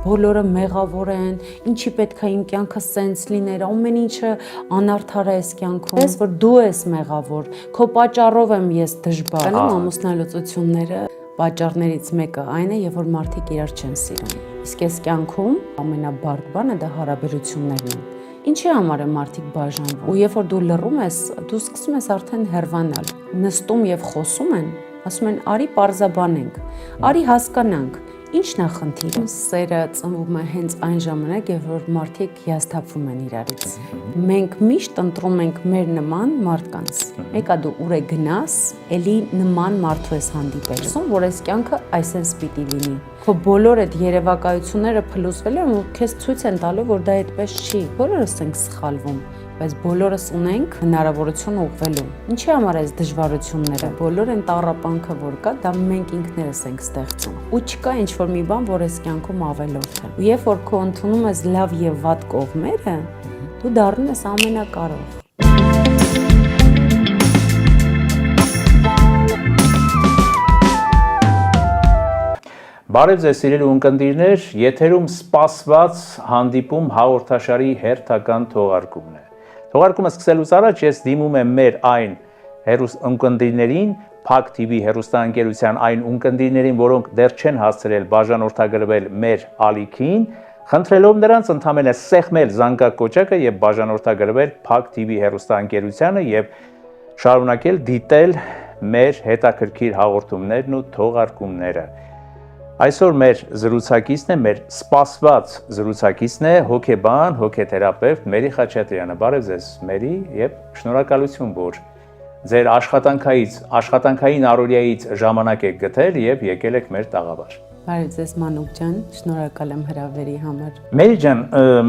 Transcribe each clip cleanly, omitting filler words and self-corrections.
բոլորը մեղավոր են, ինչի պետք է իմ կյանքը սենց լիներ, ամեն ինչը անարդար է այս կյանքում։ Ես որ դու ես մեղավոր, քո պատճառով եմ ես դժբախտ։ Ամուսնալուծությունները պատճառներից մեկը այն է, երբ որ մարդիկ իրար չեն սիրում։ Իսկ այս կյանքում ամենաբարդ բանը դա հարաբերություններն են։ Ինչի համար է մարդիկ բաժանվում։ Ու երբ որ դու լռում ես, դու սկսում ես արդեն հեռվանալ։ Նստում եւ խոսում են, ասում են՝ արի պարզաբանենք, արի հասկանանք։ Ինչն է խնդիրը։ Սերը ծնվում է հենց այն ժամանակ, երբ որ մարդիկ հիասթափվում են իրարից։ Մենք միշտ ընտրում ենք մեր նման մարդկանց։ Եկա դու ուր է գնաս, էլի նման մարդու ես հանդիպել։ Ասում որ այս կյանքը այսպես պիտի լինի։ Քո բոլոր այդ երևակայությունները փլուզվել են ու քեզ ցույց են տալու, որ դա այդպես չի։ Բոլորս ենք սխալվում, բայց բոլորս ունենք հնարավորություն ուղղվելու։ Ինչի համար այս դժվարությունները։ Բոլոր այն տառապանքը, որ կա, դա մենք ինքներս ենք ստեղծում։ Ու չկա ինչ-որ մի բան, որ այս կյանքում ավելորդ է։ Ու երբ որ քո ընդունում ես լավ եւ վատ կողմերը, դու դառնում ես ամենակարող։ Բարև ձեզ սիրելի ունկնդիրներ, եթերում սպասված հանդիպում հաղորդաշարի հերթական թողարկումն է։ Թողարկումը սկսելուց առաջ ես դիմում եմ մեր այն ունկնդիրներին, Փակ TV հեռուստաընկերության այն ունկնդիրներին, որոնք դեռ չեն հասցրել բաժանորդագրվել մեր ալիքին, խնդրելով նրանց ընդամենը սեղմել զանգակոճակը եւ բաժանորդագրվել Փակ TV հեռուստաընկերությանը եւ շարունակել դիտել մեր հետաքրքիր հաղորդումներն ու թողարկումները։ Այսօր մեր զրուցակիցն է, մեր սպասված զրուցակիցն է հոգեբան, հոգեթերապևտ Մերի Խաչատրյանը։ Բարև ձեզ, Մերի, եւ շնորհակալություն, որ ձեր աշխատանքային առօրյայից ժամանակ եք գտել եւ եկել եք մեր տաղավար։ Բարև ձեզ, Մանուկ ջան, շնորհակալ եմ հրավերի համար։ Մերի ջան,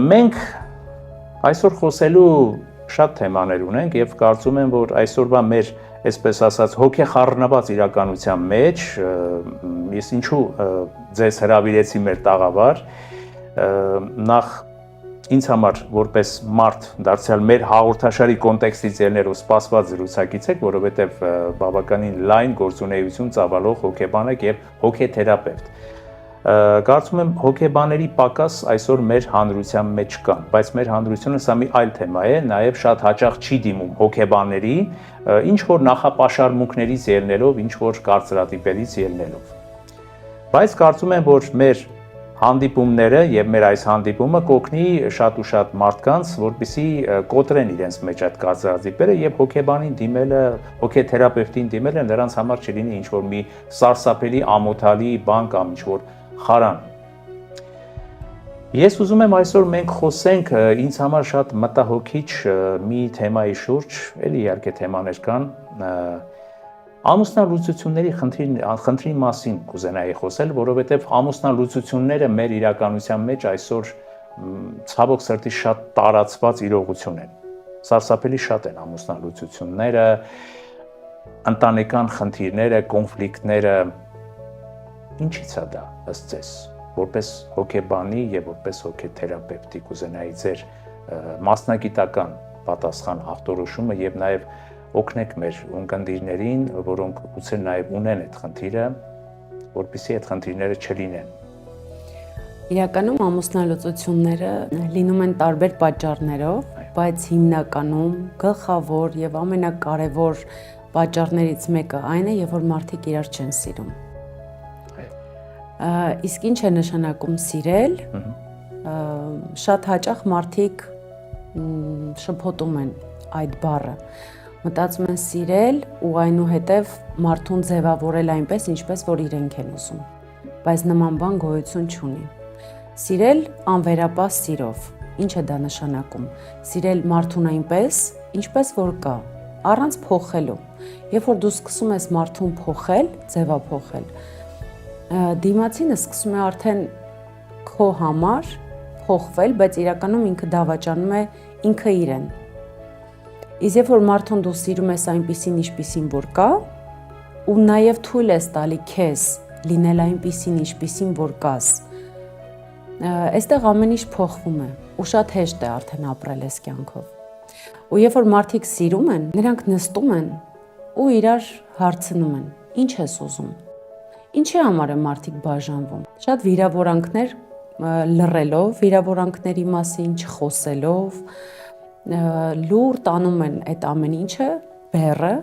մենք այսօր խոսելու շատ թեմաներ ունենք եւ կարծում եմ, որ այսօրվա մեր այսպես ասած հոգեխառնված իրականության մեջ ես ինչու ձեզ հրավիրեցի մեր տաղավար նախ ինձ համար որպես մարդ դարձյալ մեր հաղորդաշարի կոնտեքստից ելնելով սպասված զրուցակից եք, որովհետև բավականին լայն գործունեություն ծավալող հոգեբան եք եւ հոգեթերապևտ։ Կարծում եմ հոգեբաների պակաս այսօր մեր հանրության մեջ կան, բայց մեր հանրությունը սա մի այլ թեմա է, նաև շատ հաճախ չի դիմում հոգեբանների, ինչ որ նախապաշարմունքներից ելնելով, ինչ որ կարծրատիպերից ելնելով։ Բայց կարծում եմ, որ մեր հանդիպումները եւ մեր այս հանդիպումը կօգնի շատ ու շատ մարդկանց, որպեսզի կոտրեն իրենց մեջ այդ կարծրատիպերը եւ հոգեբանին դիմելը, հոգեթերապևտին դիմելը նրանց համար չլինի ինչ որ մի սարսափելի ամոթալի բան կամ ինչ որ խարան։ Ես ուզում եմ այսօր մենք խոսենք ինձ համար շատ մտահոգիչ մի թեմայի շուրջ, էլի իհարկե թեմաներ կան, ամուսնալուծությունների խնդրի մասին կուզենայի խոսել, որովհետև ամուսնալուծությունները մեր իրականության մեջ այսօր ցավոք սրտի շատ տարածված իրողություն են։ Սարսափելի շատ են ամուսնալուծությունները, ընտանեկան խնդիրները, կոնֆլիկտները։ Ինչի՞ց է դա ըստ ձեզ, որպես հոգեբանի եւ որպես հոգեթերապևտի կուզենայի ձեր մասնագիտական պատասխան ախտորոշումը եւ նաեւ օգնեք մեր ունկնդիրներին, որոնք գուցե նաեւ ունեն այդ խնդիրը, որպեսզի այդ խնդիրները չլինեն։ Իրականում ամուսնալուծությունները լինում են տարբեր պատճառներով, բայց հիմնականում գլխավոր եւ ամենակարևոր պատճառներից մեկը այն է, երբ որ մարդիկ իրար չեն սիրում։ Իսկ ինչ է նշանակում սիրել, շատ հաճախ մարդիկ շփոթում են այդ բառը, մտածում են սիրել ու այնուհետև մարդուն ձևավորել այնպես, ինչպես որ իրենք են ուզում, բայց նման բան գոյություն չունի։ Սիրել անվերապահ սիրով, ինչ է դա նշանակում, սիրել մարդուն այնպես, ինչպես որ կա, առանց փոխելու, երբ որ դու սկսում ես մարդուն փոխել, ձևափոխել, դիմացինը սկսում է արդեն քո համար փոխվել, բայց իրականում ինքը դավաճանում է ինքը իրեն։ Իսկ երբ որ մարդուն դու սիրում ես այնպիսին, ինչպիսին որ կա, ու նաև թույլ ես տալի քեզ լինել այնպիսին, ինչպիսին որ կաս, այստեղ ամեն ինչ փոխվում է, ու շատ հեշտ է արդեն ապրել այս կյանքով։ Ու երբ որ մարդիկ սիրում են, նրանք նստում են ու իրար հարցնում են. Ինչ ես ուզում։ Ինչի համար է մարդիկ բաժանվում։ Շատ վիրավորանքներ լռելով վիրավորանքների մասին, չխոսելով, լուր տանում են այդ ամեն ինչը բեռը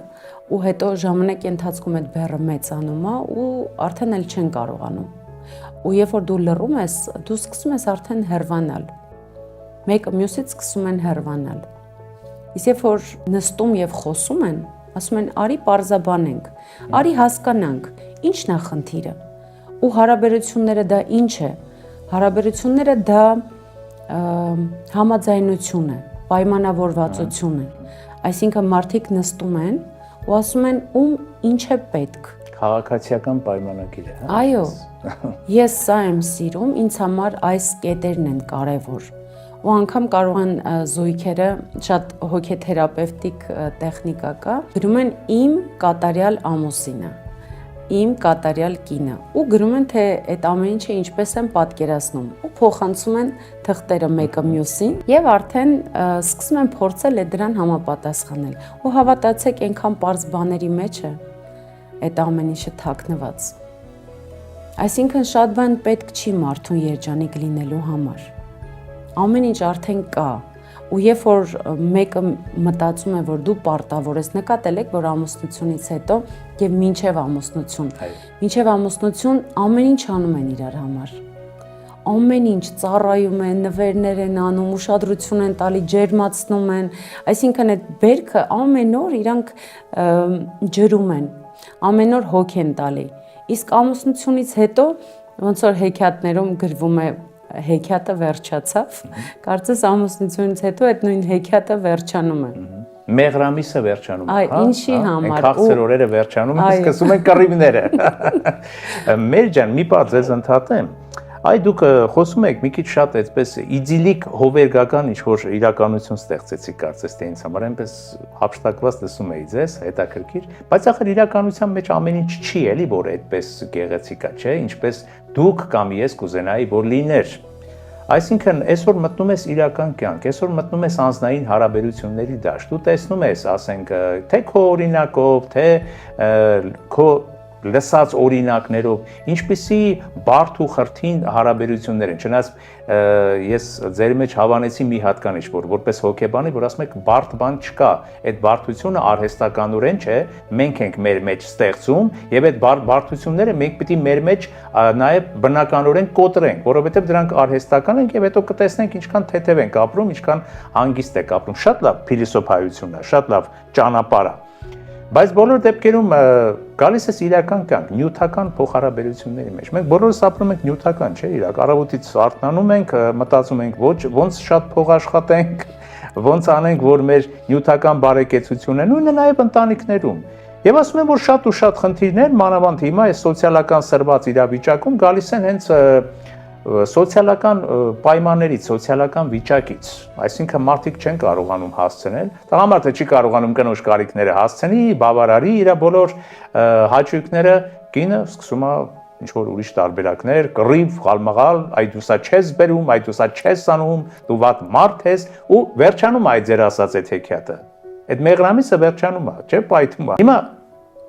ու հետո ժամանակի ընթացքում այդ բեռը մեծանում է ու արդեն էլ չեն կարողանում։ Ու երբ որ դու լռում ես, դու սկսում ես արդեն հեռվանալ։ Մեկը մյուսից սկսում են հեռվանալ։ Իսկ երբ որ նստում եւ խոսում են, ասում են արի պարզաբանենք, արի հասկանանք, ինչն է խնդիրը։ Ու հարաբերությունները դա ինչ է։ Հարաբերությունները դա համաձայնություն է, պայմանավորվածություն է։ Այսինքն մարդիկ նստում են ու ասում են ում ինչ է պետք։ Քաղաքացիական պայմանագիր է, հա։ Այո։ Ես սա եմ սիրում, ինձ համար այս կետերն են կարևոր։ Ու անգամ կարող են զույգերը շատ հոգեթերապևտիկ տեխնիկա կա, գրում են իմ կատարյալ ամուսինը, իմ կատարյալ կինը ու գրում են թե այդ ամեն ինչը ինչպես են պատկերացնում ու փոխանցում են թղթերը մեկը մյուսին եւ արդեն սկսում են փորձել այդ դրան համապատասխանել ու հավատացեք այնքան པարզ բաների մեջ է այդ ամեն ինչը թաքնված։ Այսինքն շատ բան պետք չի մարդուն երջանիկ լինելու համար։ Ամեն ինչ արդեն կա ու երբ որ մեկը մտածում է որ դու պարտավոր ես, նկատել եք որ ամուսնությունից հետո եւ մինչեւ ամուսնություն ամեն ինչ անում են իրար համար, ամեն ինչ ծառայում են, նվերներ են անում, ուշադրություն են տալի, ջերմացնում են, այսինքն այդ բերքը ամեն օր իրանք ջրում են, ամեն օր հոգ են տալի, իսկ ամուսնությունից հետո ոնց որ հեքիաթներում գրվում է հեքիաթը վերջացավ, կարծես ամուսնությունից հետո այդ նույն հեքիաթը վերջանում է։ Մեղրամիսը վերջանում է, հա։ Ինչի համար։ Այն քաղցր օրերը վերջանում են, սկսում են կռիվները։ Մեր ջան, մի բան ձեզ ընդհատեմ։ Այ դուք խոսում եք մի քիչ շատ այդպես իդիլիկ հովերգական ինչ-որ իրականություն ստեղծեցիք, կարծես թե ինձ համար այնպես հափշտակված լսում էի ձեզ, հետաքրքիր, բայց ախր իրականության մեջ ամեն ինչ չի էլի, որ այդպես գեղեցիկ է, չէ՞, ինչպես դուք կամ ես կուզենայի, որ լիներ։ Այսինքն, այսօր մտնում ես իրական կյանք, այսօր մտնում ես անձնային հարաբերությունների դաշտ, դու տեսնում ես, ասենք, թե քո օրինակով, թե քո լսած օրինակներով, ինչպիսի բարդ ու խրթին հարաբերություններ են, չնայած ես ձեր մեջ հավանեցի մի հատկանիշ, որ որպես հոգեբանի, որ ասում եք բարդ բան չկա, այդ բարդությունը արհեստականորեն չէ, մենք ենք մեր մեջ ստեղծում եւ այդ բարդությունները մենք պիտի մեր մեջ նաեւ բնականորեն կոտրենք, որովհետեւ դրանք արհեստական են եւ հետո կտեսնենք ինչքան թեթև ենք ապրում, ինչքան հանգիստ եք ապրում, շատ լավ փիլիսոփայություն է, շատ լավ ճանապարհ է։ Բայց բոլոր դեպքերում գալիս է իրական կյանք, նյութական փոխհարաբերությունների մեջ։ Մենք բոլորս ապրում ենք նյութական, չէ՞, իրակ։ Առավոտից արթնանում ենք, մտածում ենք, ոնց շատ փող աշխատենք, ոնց անենք, որ մեր նյութական բարեկեցությունը նույնը նաև ընտանիքներում։ Եվ ասում եմ, որ շատ ու շատ խնդիրներ, մանավանդ հիմա այս սոցիալական սրված իրավիճակում գալիս են հենց սոցիալական պայմաններից, սոցիալական վիճակից, այսինքն մարդիկ չեն կարողանում հասցնել, տղամարդը չի կարողանում կնոջ կարիքները հասցնի, բավարարի իր բոլոր հաճույքները, կինը սկսում է ինչ-որ ուրիշ տարբերակներ, կռիվ, խալմղալ, այ դու սա չես բերում, այ դու սա չես անում, դու վատ մարդ ես ու վերջանում է այդ ձեր ասած այդ հեքիաթը։ Այդ մեղրամիսը վերջանում է, չէ՞, պայթում է։ Հիմա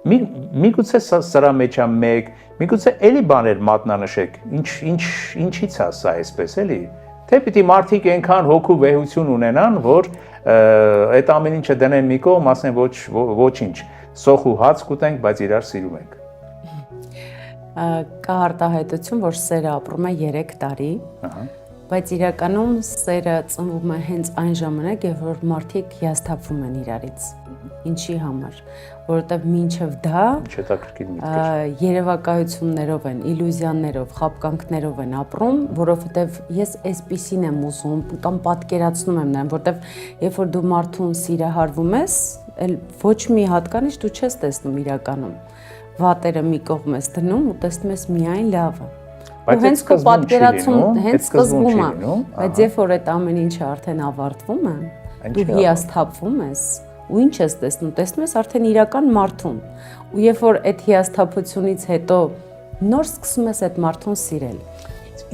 միգուցե սրա մեջ է մեկ, միգուցե էլի բաներ մատնանշեք, ինչից է սա այսպես էլի, թե պիտի մարդիկ այնքան հոգու վեհություն ունենան, որ այդ ամեն ինչը դնեն մի կողմ, ասեն ոչինչ, սոխ ու հաց կուտենք, բայց իրար սիրում ենք։ Կա արտահայտություն, որ սերը ապրում է 3 տարի, բայց իրականում սերը ծնվում է հենց այն ժամանակ, երբ որ մարդիկ հիասթափվում են իրարից։ Ինչի համար, որովհետև մինչև դա երևակայություններով են, իլյուզիաներով, խաբկանքներով են ապրում, որովհետև ես այսպիսին եմ ուզում կամ պատկերացնում եմ նրան, որովհետև երբ որ դու մարդուն սիրահարվում ես, ոչ մի հատկանիշ դու չես տեսնում իրականում։ Վատերը մի կողմ ես դնում ու տեսնում ես միայն լավը։ Ու հենց քո պատկերացում հենց սկզբում է, բայց երբ որ այդ ամեն ինչը արդեն ավարտվում է, դու հիասթափվում ես, ու ինչ ես տեսնում, տեսնում ես արդեն իրական մարդուն, ու երբ որ այդ հիասթափությունից հետո նոր սկսում ես այդ մարդուն սիրել։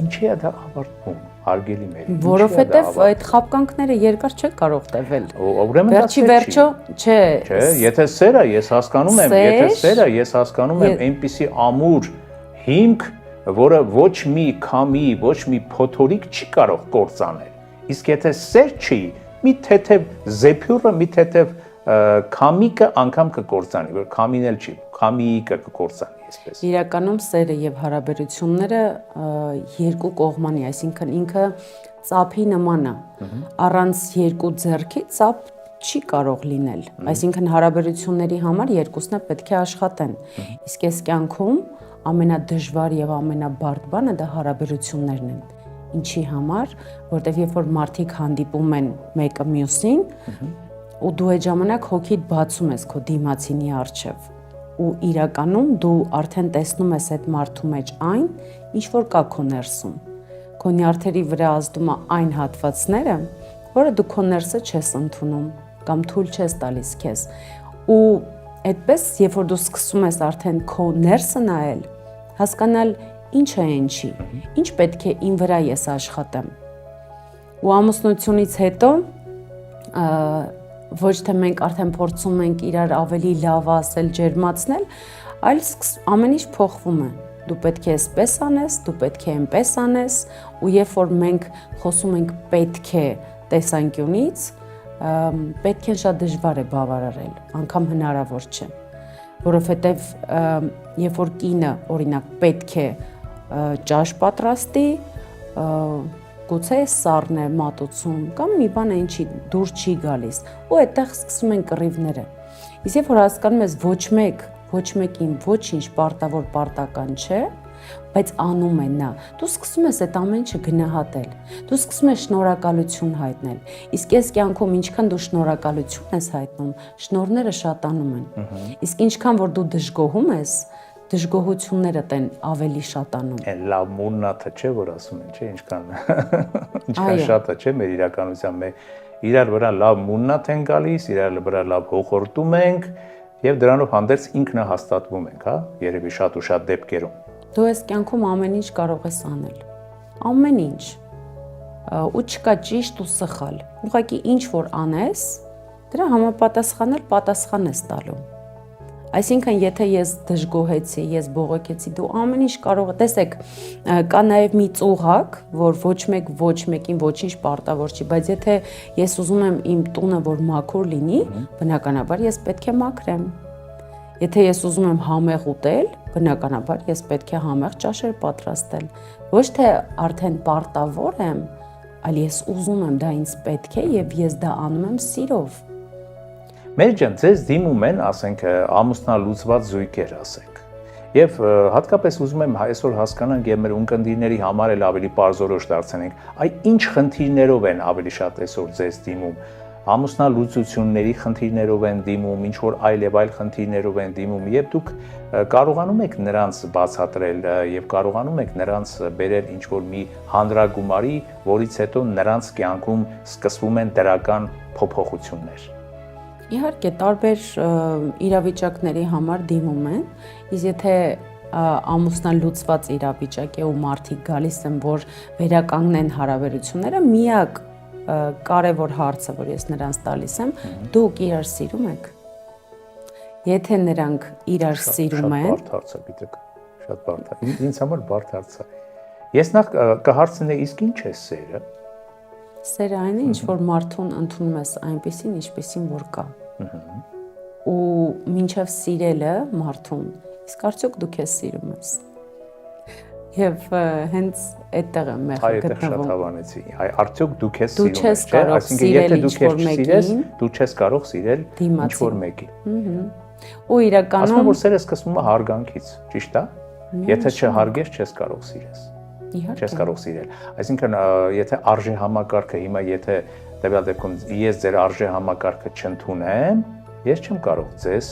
Ինչի է դա ավարտվում, հարգելի մեր։ Որովհետև այդ խաբկանքները երկար չեն կարող տևել։ Ուրեմն վերջի վերջո, չէ։ Չէ, եթե սերը ես հասկանում եմ, եթե սերը ես հասկանում եմ այնպիսի ամուր հիմք, որը ոչ մի քամի, ոչ մի փոթորիկ չի կարող կործանել։ Իսկ եթե սեր չի, մի թեթև զեփյուրը, մի թեթև քամիկը անգամ կկործանի, որ քամին էլ չի, քամիկը կկործանի, այսպես։ Իրականում սերը եւ հարաբերությունները երկու կողմանի, այսինքն ինքը ծափի նման է։ Առանց երկու ձեռքի ծափ չի կարող լինել։ Այսինքն հարաբերությունների համար երկուսն է պետք է աշխատեն։ Իսկ այս կյանքում ամենադժվար եւ ամենաբարդ բանը դա հարաբերություններն են։ Ինչի համար, որտեվ երբ որ մարդիկ հանդիպում են մեկը մյուսին, ու դու այդ ժամանակ հոգիդ բացում ես քո դիմացինի առջև ու իրականում դու արդեն տեսնում ես այդ մարդու մեջ այն, ինչ որ կա քո ներսում։ Քո նյարդերի վրա ազդում է այն հատվածները, որը դու քո ներսը չես ընդունում կամ թույլ չես տալիս քեզ։ Ու այդպես, երբ որ դու սկսում ես արդեն քո ներսը նայել, հասկանալ ինչ է ինչի, ինչ պետք է իմ վրա ես աշխատեմ։ Ու ամուսնությունից հետո ոչ թե մենք արդեն փորձում ենք իրար ավելի լավ ասել, ջերմացնել, այլ ամեն ինչ փոխվում է։ Դու պետք է այսպես անես, դու պետք է այնպես անես, ու երբ որ մենք խոսում ենք պետք է տեսանկյունից, պետք է շատ դժվար է բավարարել, անգամ հնարավոր չէ, որովհետև երբ որ կինը օրինակ պետք է ճաշ պատրաստի, գուցե սառն է մատուցում կամ մի բան ինչի դուր չի գալիս ու այդտեղ սկսում են կռիվները։ Իսկ երբ որ հասկանում ես ոչ մեկին ոչինչ պարտական չէ, բայց անում է նա, դու սկսում ես այդ ամեն ինչը գնահատել, դու սկսում ես շնորհակալություն հայտնել, իսկ այս կյանքում ինչքան դու շնորհակալություն ես հայտնում, շնորհները շատանում են, իսկ ինչքան որ դու դժգոհում ես, դժգոհությունները տեն ավելի շատանում։ Այն լավ մուննաթը չէ, որ ասում են, չէ, ինչքան շատը չէ մեր իրականության, մեր իրար վրա լավ մուննաթ են գալիս, իրար վրա լավ հոխորտում ենք եւ դրանով հանդերձ ինքնահաստատվում ենք, հա, երևի շատ ու շատ դեպքերում։ Դու այս կյանքում ամեն ինչ կարող ես անել, ամեն ինչ, ու չկա ճիշտ ու սխալ, ուղղակի ինչ որ անես, դրա համապատասխան էլ պատասխան ես տալու։ Այսինքն, եթե ես դժգոհեցի, ես բողոքեցի, դու ամեն ինչ կարող ես, տեսեք, կա նաև մի ծուղակ, որ ոչ մեկին ոչինչ պարտավոր չի, բայց եթե ես ուզում եմ իմ տունը որ մաքուր լինի, բնականաբար ես պետք է մաքրեմ։ Եթե ես ուզում եմ համեղ ուտել, բնականաբար ես պետք է համեղ ճաշեր պատրաստել։ Ոչ թե արդեն պարտավոր եմ, այլ ես ուզում եմ, դա ինձ պետք է եւ ես դա անում եմ սիրով։ Մեր ջան, ձեզ դիմում են, ասենք, ամուսնալուծված զույգեր, ասենք։ Եվ հատկապես ուզում եմ այսօր հասկանանք եւ մեր ունկնդիրների համար էլ ավելի պարզորոշ դարձնենք, այ ինչ խնդիրներով են ավելի շատ այսօր ձեզ դիմում։ Ամուսնալուծությունների խնդիրներով են դիմում, ինչ որ այլ եւ այլ խնդիրներով են դիմում, եւ դուք կարողանում եք նրանց բացատրել եւ կարողանում եք նրանց բերել ինչ որ մի հանրագումարի, որից հետո նրանց կյանքում սկսվում են դրական փոփոխություններ։ Իհարկե, տարբեր իրավիճակների համար դիմում են, իսկ եթե ամուսնալուծված իրավիճակ է ու մարդիկ գալիս են, որ վերականգնեն հարաբերությունները, միակ կարևոր հարցը, որ ես նրանց տալիս եմ, դուք իրար սիրում եք։ Եթե նրանք իրար սիրում են, շատ բարդ հարց է, գիտեք, շատ բարդ է։ Ինձ համար բարդ հարց է։ Ես նախ կհարցնեի, իսկ ինչ է սերը։ Սերը այն է, ինչ որ մարդուն ընդունում ես այնպիսին, ինչպիսին որ կա։ Ու մինչև սիրելը մարդուն, իսկ արդյոք դու քեզ սիրում ես։ Եվ հենց այդտեղ է մեղքը գտնվում։ Այդտեղ շատ հավանեցի։ Արդյոք դու քեզ Դու չես կարող սիրել ինչ-որ մեկին, դու չես կարող սիրել ինչ-որ մեկին։ Ու իրականում ասում եմ, որ սերը սկսվում է հարգանքից, ճիշտ է։ Եթե չհարգես, չես կարող սիրես։ Չես կարող սիրել։ Այսինքն, եթե արժե համակարգը հիմա եթե տվյալ դեպքում ես ձեր արժե համակարգը չընդունեմ, ես չեմ կարող ձեզ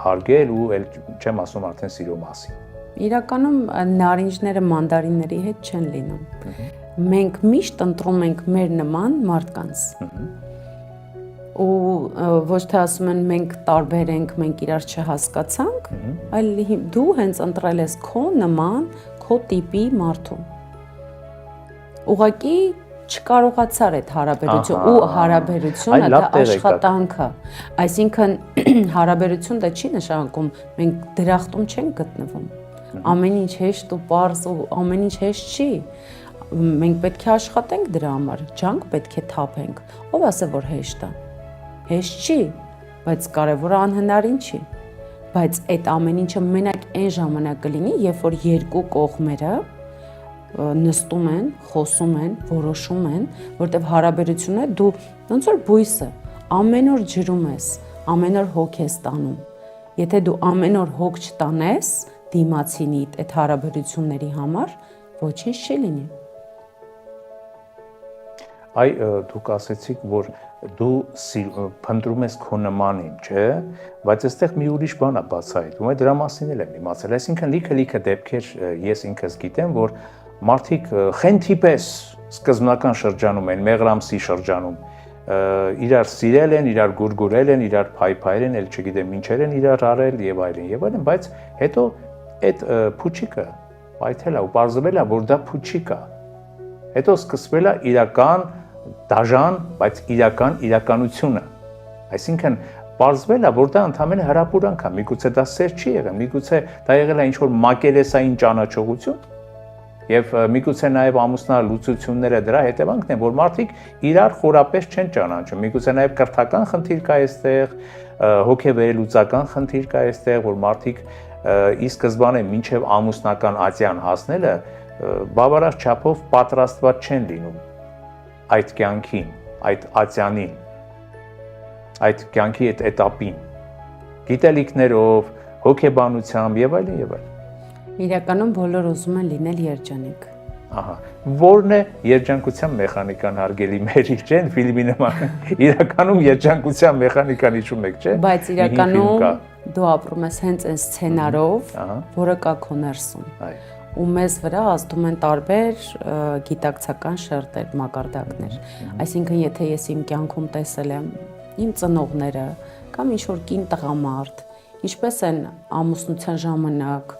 հարգել ու էլ չեմ ասում արդեն սիրո մասին։ Իրականում նարինջները մանդարինների հետ չեն լինում։ Մենք միշտ ընտրում ենք մեր նման մարդկանց։ Ու ոչ թե ասում են մենք տարբեր ենք, մենք իրար չհասկացանք, այլ դու հենց ընտրել ես քո նման, քո տիպի մարդու։ Ուղղակի չկարողացար այդ հարաբերություն ու հարաբերությունը դա աշխատանք է։ Այսինքն հարաբերություն դա չի նշանակում մենք դրախտում չենք գտնվում։ Ամեն ինչ հեշտ ու պարզ ու ամեն ինչ հեշտ չի։ Մենք պետք է աշխատենք դրա համար, ջանք պետք է թափենք։ Ով ասե որ հեշտ է։ Հեշտ չի, բայց կարևորը անհնարին չի։ Բայց այդ ամեն ինչը մենակ այն ժամանակ կլինի, երբ որ երկու կողմերը նստում են, խոսում են, որոշում են, որտեղ հարաբերությունը դու ոնց որ բույսը ամեն օր ջրում ես, ամեն օր հոգ ես տանում։ Եթե դու ամեն օր հոգ չտանես դիմացինիդ այդ հարաբերությունների համար, ոչինչ չի լինի։ Այ դուք ասեցիք, որ դու փնտրում ես քո նմանին, չէ՞, բայց այստեղ մի ուրիշ բան է բացահայտվում, այդ դրա մասին էլ եմ իմացել, այսինքն լիքը դեպքեր ես ինքս գիտեմ, որ մարդիկ խենթի պես սկզբնական շրջանում են, մեղրամսի շրջանում, իրար սիրել են, իրար գուրգուրել են, իրար փայփայել են, ել չգիտեմ ինչեր են իրար արել եւ այլն, բայց հետո այդ փուչիկը պայթել է ու պարզվել է, որ դա փուչիկ է։ Հետո սկսվել է իրական դաժան, բայց իրականությունը։ Այսինքն պարզվել է, որ դա ընդհանրապես հրապուրանք է, միգուցե դա սեր չի եղել, միգուցե դա եղել է ինչ-որ մակերեսային ճանաչողություն, եւ միգուցե նաեւ ամուսնալուծությունները դրա հետևանքն են, որ մարդիկ իրար խորապես չեն ճանաչում, միգուցե նաեւ կրթական խնդիր կա այստեղ, հոգեվերելուծական խնդիր կա այստեղ, որ մարդիկ ի սկզբանե մինչեւ ամուսնական ածյան հասնելը բավարար չափով պատրաստված չեն լինում այդ կյանքին, այդ ածյանին, այդ կյանքի այդ էտապին, գիտելիքներով, հոգեբանությամբ եւ այլն եւ այլն։ Իրականում բոլոր ուզում են լինել երջանիկ։ Ահա, որն է երջանկության մեխանիկան հարգելի մերի, չէ՞, ֆիլմի նման։ Իրականում երջանկության մեխանիկան իջում եք, չէ՞։ Բայց իրականում դու ապրում ես հենց այն սցենարով, որը կա քո ներսում։ Ու մեզ վրա ազդում են տարբեր գիտակցական շերտեր, մակարդակներ։ Այսինքն, եթե ես իմ կյանքում տեսել եմ իմ ծնողները կամ ինչ-որ կին տղամարդ, ինչպես են ամուսնության ժամանակ,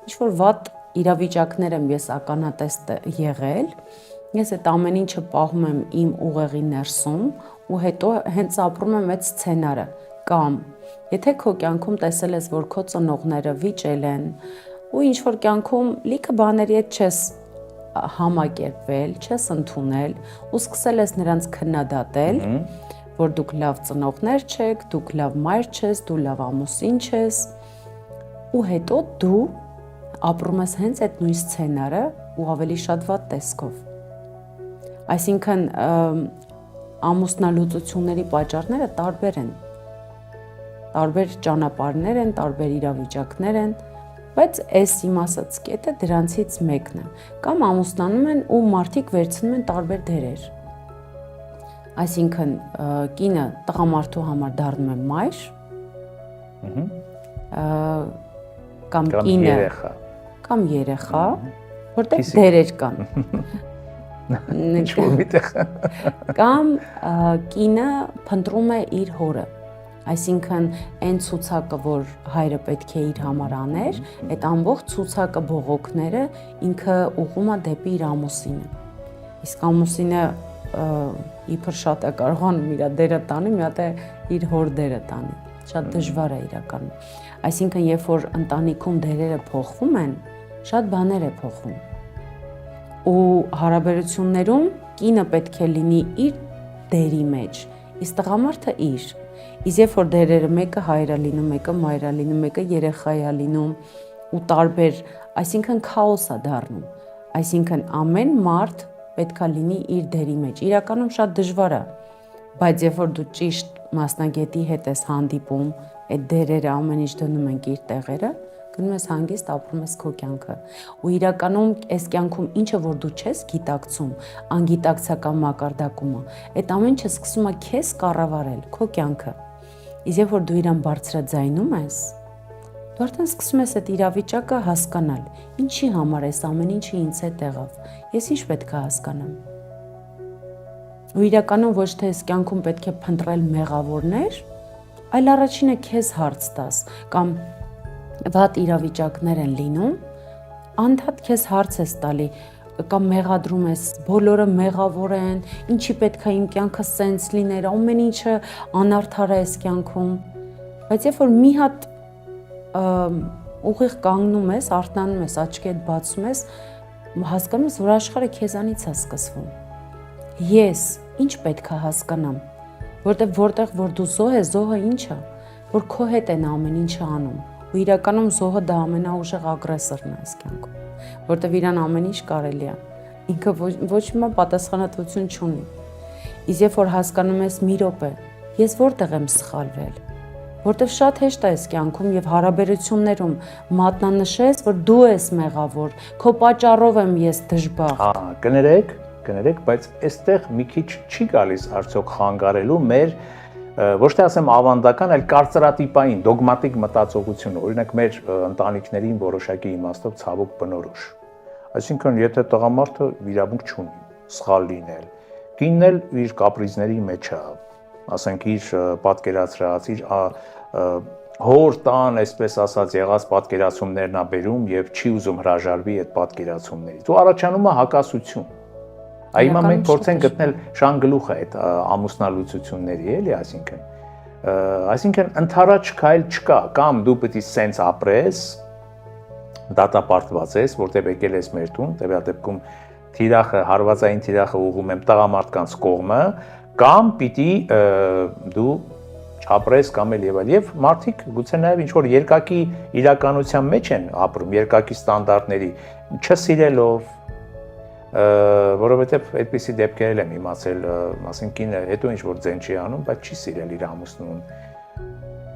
ինչ-որ վատ իրավիճակներ եմ ես ականատես եղել, ես այդ ամեն ինչը պահում եմ իմ ուղեղի ներսում ու հետո հենց ապրում եմ այդ սցենարը, կամ եթե քո կյանքում տեսել ես, որ քո ծնողները վիճել են ու ինչ-որ կյանքում լիքը բաների հետ չես համակերպվել, չես ընդունել ու սկսել ես նրանց քննադատել, որ դուք լավ ծնողներ չեք, դուք լավ մայր չես, դու լավ ամուսին չես, ու հետո դու ապրում ես հենց այդ նույն սցենարը ու ավելի շատ վատ տեսքով։ Այսինքն ամուսնալուծությունների պատճառները տարբեր են, տարբեր ճանապարհներ են, տարբեր իրավիճակներ են, բայց այս իմ ասած կետը դրանցից մեկն է։ Կամ ամուսնանում են ու մարդիկ վերցնում են տարբեր դերեր։ Այսինքն կինը տղամարդու համար դառնում է մայր, կամ կինը կամ երեխա, որտեղ դերեր կան։ Ինչ-որ միտեղ։ Կամ կինը փնտրում է իր հորը, այսինքն այն ցուցակը, որ հայրը պետք է իր համար աներ, այդ ամբողջ ցուցակը բողոքները ինքը ուղղում է դեպի իր ամուսինը։ Իսկ ամուսինը իբր շատ է կարողանում իր դերը տանի, մի հատ է իր հոր դերը տանի։ Շատ դժվար է իրականում։ Այսինքն, երբ որ ընտանիքում դերերը փոխվում են, շատ բաներ է փոխվում։ Ու հարաբերություններում կինը պետք է լինի իր դերի մեջ, իսկ տղամարդը իր։ Իսկ երբ որ դերերը մեկը հայր է լինում, մեկը մայր է լինում, մեկը երեխա է լինում ու տարբեր, այսինքն քաոս է դառնում։ Այսինքն ամեն մարդ պետք է լինի իր դերի մեջ։ Իրականում շատ դժվար է, բայց երբ որ դու ճիշտ մասնագետի հետ ես հանդիպում, այդ դերերը ամեն ինչ դնում ենք իր տեղերը, գնում ես հանգիստ ապրում ես քո կյանքը։ Ու իրականում այս կյանքում ինչը որ դու չես գիտակցում, անգիտակցական մակարդակումը, այդ ամեն ինչը սկսում է քեզ կառավարել քո կյանքը։ Իսկ երբ որ դու իրան բարձրաձայնում ես, դու արդեն սկսում ես այդ իրավիճակը հասկանալ, ինչի համար այս ամեն ինչը ինձ հետ եղավ, ես ինչ պետք է հասկանամ։ Ու իրականում ոչ թե այս կյանքում պետք է փնտրել մեղավորներ, այլ առաջինը քեզ հարց տաս, կամ վատ իրավիճակներ են լինում, անդադ քեզ հարց ես տալի, կամ մեղադրում ես, բոլորը մեղավոր են, ինչի պետք է իմ կյանքը սենց լիներ, ամեն ինչը անարդար է այս կյանքում, բայց երբ որ մի հատ ուղիղ կանգնում ես, արթնանում ես, աչքիդ բացում ես, հասկանում ես, որ աշխարհը քեզանից է սկսվում։ Ես ինչ պետք է հասկանամ, որտեղ որ դու զոհ ես, զոհը ինչ է, որ քո հետ են ամեն ինչը անում։ Ու իրականում զոհը դա ամենաուժեղ ագրեսորն է այս կյանքում, որտեղ իրան ամեն ինչ կարելի է։ Ինքը ոչ մի պատասխանատվություն չունի։ Իսկ երբ որ հասկանում ես մի րոպե, ես որտեղ եմ սխալվել, որտեղ շատ հեշտ է այս կյանքում եւ հարաբերություններում մատնանշես, որ դու ես մեղավոր, քո պատճառով եմ ես դժբախտ։ Կներեք, բայց այստեղ մի քիչ չի գալիս արդյոք խանգարելու մեր ոչ թե ասեմ ավանդական, այլ կարծրատիպային, դոգմատիկ մտածողությունը, օրինակ մեր ընտանիքներին որոշակի իմաստով ցավոք բնորոշ։ Այսինքն, եթե տղամարդը իրավունք չունի սխալ լինել, կինն էլ իր կապրիզների մեջ է, ասենք իր պատկերացրած, իր հոր տան, այսպես ասած, եղած պատկերացումներն ա բերում եւ չի ուզում հրաժարվի այդ պատկերացումներից։ Ու առաջանում է հակասություն։ Հիմա մենք փորձենք գտնել շանգլուխը այդ ամուսնալուծությունների, էլի, այսինքն ընդառաջ քայլ չկա, կամ դու պետք է սենց ապրես, դատապարտված ես, որտեղ եկել ես մեր տուն, տվյալ դեպքում թիրախը, հարվածային թիրախը ուղղում եմ տղամարդկանց կողմը, կամ պիտի դու չապրես կամ էլ եւ այլ, եւ մարդիկ գուցե նաեւ ինչ որ երկակի իրականության մեջ են ապրում, երկակի ստանդարտների, չսիրելով, որովհետև այդպիսի դեպքեր եմ իմացել, ասենք կինը հետո ինչ որ ձեն չի անում, բայց չի սիրել իր ամուսնուն։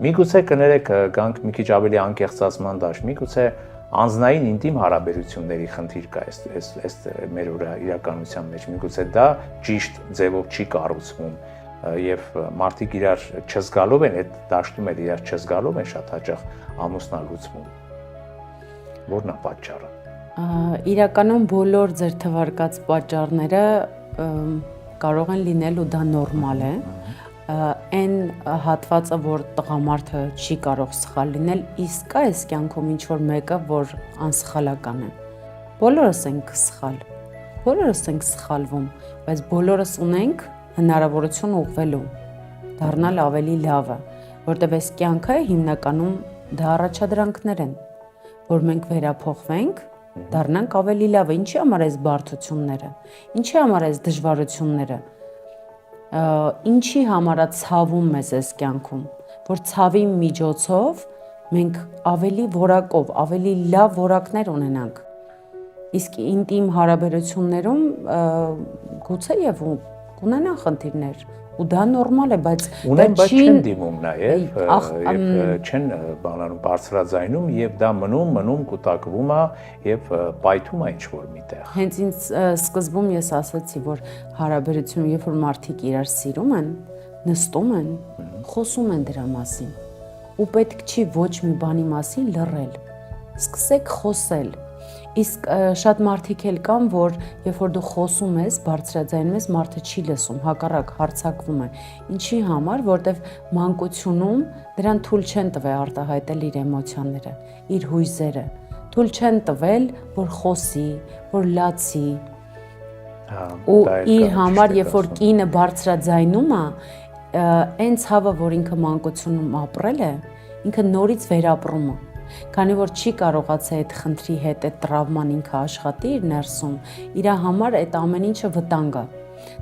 Միգուցե կներեք, գանք մի քիչ ավելի անկեղծացման դաշտ, միգուցե անձնային ինտիմ հարաբերությունների խնդիր կա այս մեր իրականության մեջ, միգուցե դա ճիշտ ձևով չի կառուցվում եւ մարդիկ իրար չզգալով են այդ դաշտում էլ իրար չզգալով են շատ հաճախ ամուսնալուծվում։ Որն է պատճառը։ Իրականում բոլոր ձեր թվարկած պատճառները կարող են լինել ու դա նորմալ է։ Այն հատվածը, որ տղամարդը չի կարող սխալ լինել, իսկ կա այս կյանքում ինչ որ մեկը, որ անսխալական է։ Բոլորս ենք սխալ, բոլորս ենք սխալվում, բայց բոլորս ունենք հնարավորություն ուղղվելու, դառնալ ավելի լավը, որտեղ այս կյանքը հիմնականում դա առաջադրանքներ են, որ մենք վերափոխվենք, դառնանք ավելի լավը։ Ինչի համար այս բարդությունները, ինչի համար այս դժվարությունները, ինչի համար է ցավում մեզ այս կյանքում, որ ցավի միջոցով մենք ավելի որակով, ավելի լավ որակներ ունենանք։ Իսկ ինտիմ հարաբերություններում գուցե եւ կունենան խնդիրներ, ու դա նորմալ է, բայց ունեն, բայց չեն դիմում նաեւ, չեն բանանում բարձրաձայնում եւ դա մնում կուտակվում է եւ պայթում է ինչ որ միտեղ։ Հենց ինձ սկզբում ես ասացի, որ հարաբերությունում, երբ որ մարդիկ իրար սիրում են, նստում են, խոսում են դրա մասին, ու պետք չի ոչ մի բանի մասին լռել։ Սկսեք խոսել։ Իսկ շատ մարդիկ էլ կան, որ երբ որ դու խոսում ես, բարձրաձայնում ես, մարդը չի լսում, հակառակ հարձակվում է։ Ինչի համար, որտեվ մանկությունում դրան թույլ չեն տվել արտահայտել իր էմոցիաները, իր հույզերը, թույլ չեն տվել, որ խոսի, որ լացի։ Ու իր համար, երբ որ կինը բարձրաձայնում է, այն ցավը, որ ինքը մանկությունում ապրել է, ինքը նորից վերապրում է։ Քանի որ չի կարողացել այդ խնդրի հետ այդ տրավման ինքը աշխատի իր ներսում, իր համար այդ ամեն ինչը վտանգ է։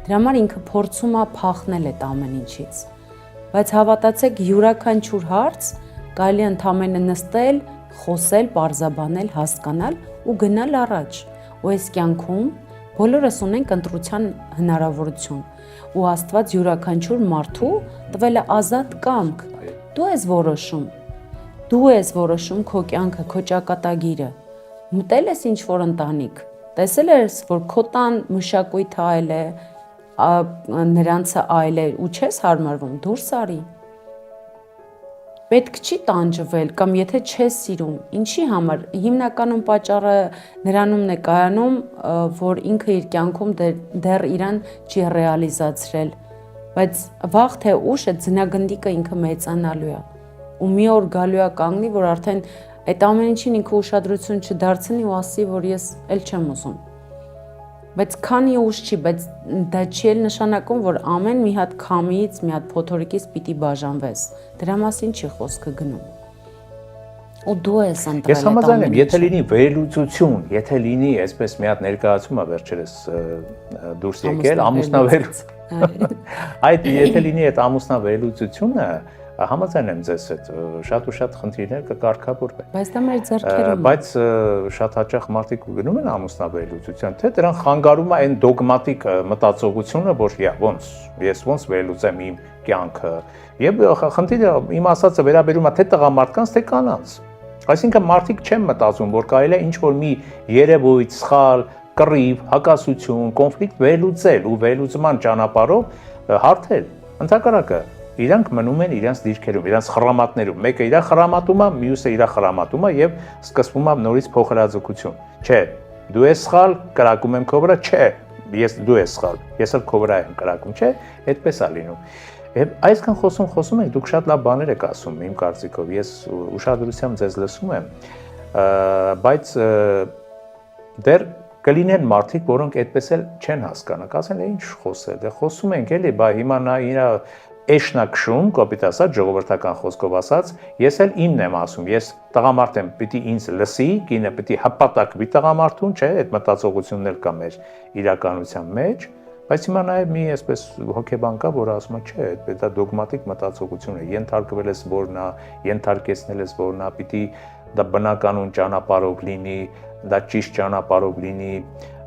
Դրա համար ինքը փորձում է փախնել այդ ամեն ինչից։ Բայց հավատացեք, յուրաքանչյուր հարց կարելի է ընդամենը նստել, խոսել, պարզաբանել, հասկանալ ու գնալ առաջ։ Ու այս կյանքում բոլորս ունենք ընտրության հնարավորություն, ու Աստված յուրաքանչյուր մարդու տվել է ազատ կամք։ Դու ես որոշում։ Դու ես որոշում քո կյանքը, քո ճակատագիրը։ Մտել ես ինչ որ ընտանիք, տեսել ես, որ քո տան մշակույթը այլ է, նրանցը այլ է ու չես հարմարվում, դուրս արի։ Պետք չի տանջվել կամ եթե չես սիրում, ինչի համար, հիմնականում պատճառը նրանումն է կայանում, որ ինքը իր կյանքում դեռ իրան չի ռեալիզացրել, բայց վաղ թե ուշ այդ ձնագնդիկը ինքը մեծանալու է։ Ու մի օր գալու է կանգնի, որ արդեն այդ ամեն ինչին ինքը ուշադրություն չդարձնի ու ասի, որ ես էլ չեմ ուզում։ Բայց քանի ուշ չի, բայց դա չի էլ նշանակում, որ ամեն մի հատ քամիից, մի հատ փոթորիկից պիտի բաժանվես։ Դրա մասին չի խոսքը գնում։ Ու դու ես ընտրել։ Ես համաձայն եմ, եթե լինի վերլուծություն, եթե լինի այսպես մի հատ ներկայացում է վերջերս դուրս եկել, ամուսնավերլուծություն։ Այդ եթե լինի այդ ամուսնավերլուծությունը, համաձայն եմ ձեզ հետ, շատ ու շատ խնդիրներ կկարգավորվեն։ Բայց դա մեր ձեռքերում է։ Բայց շատ հաճախ մարդիկ գնում են ամուսնավերլուծության, թե դրան խանգարում է այն դոգմատիկ մտածողությունը, որ ես ոնց վերլուծեմ իմ կյանքը։ Եվ խնդիրը իմ ասածը վերաբերում է թե տղամարդկանց, թե կանանց։ Այսինքն մարդիկ չեն մտածում, որ կարելի է ինչ-որ մի երևույթ, սխալ, կռիվ, հակասություն, կոնֆլիկտ վերլուծել ու վերլուծման ճանապարհով հարթել։ Ընդհակառակը իրանք մնում են իրենց դիրքերում, իրենց խրամատներում։ Մեկը իր խրամատում է, մյուսը իր խրամատում է եւ սկսվում է նորից փոխհրաձգություն։ Չէ, դու ես սխալ, կրակում եմ քո վրա, չէ, դու ես սխալ, ես էլ քո վրա եմ կրակում, չէ, այդպես է լինում։ Եվ այսքան խոսում եք, դուք շատ լավ բաներ եք ասում, իմ կարծիքով, ես ուշադրությամբ ձեզ լսում եմ, բայց դեռ կլինեն մարդիկ, որոնք այդպես էլ չեն հասկանա, կասեն, ինչ խոսել, դե խոսում ենք էլի, բա հիմա նա իր էշնակշում, կոպիտ ասած, ժողովրդական խոսքով ասած, ես էլ իմն եմ ասում, ես տղամարդ եմ, պիտի ինձ լսի, կինը պիտի հպատակվի տղամարդուն, չէ, այդ մտածողությունն էլ կա մեր իրականության մեջ, բայց հիմա նաև մի այսպես հոգեբան կա, որը ասում է, չէ, դա դոգմատիկ մտածողություն է, ենթարկվել ես որն է, ենթարկեցնել ես որն է, պիտի դա բնականon ճանապարհով լինի, դա ճիշտ ճանապարհով լինի,